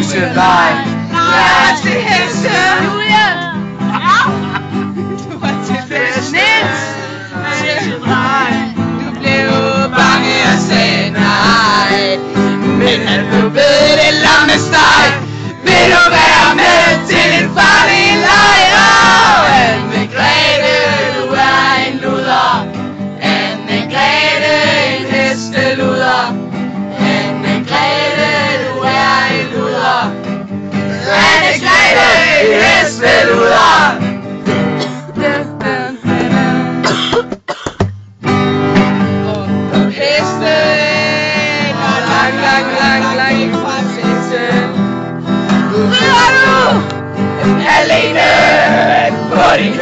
hesteleg. Jeg er til heste. Julia. Du var til fest. Niels. Du blev bange og sagde nej. Men han blev ved det lammesteg. Vil du være med til en farlig leg? Anne-Grethe, du er en luder. Anne-Grethe, en hesteluder. Anne-Grethe, du er en luder. Anne-Grethe, en hesteluder. Og hesten og lang fra festen. Nu rider du alene på din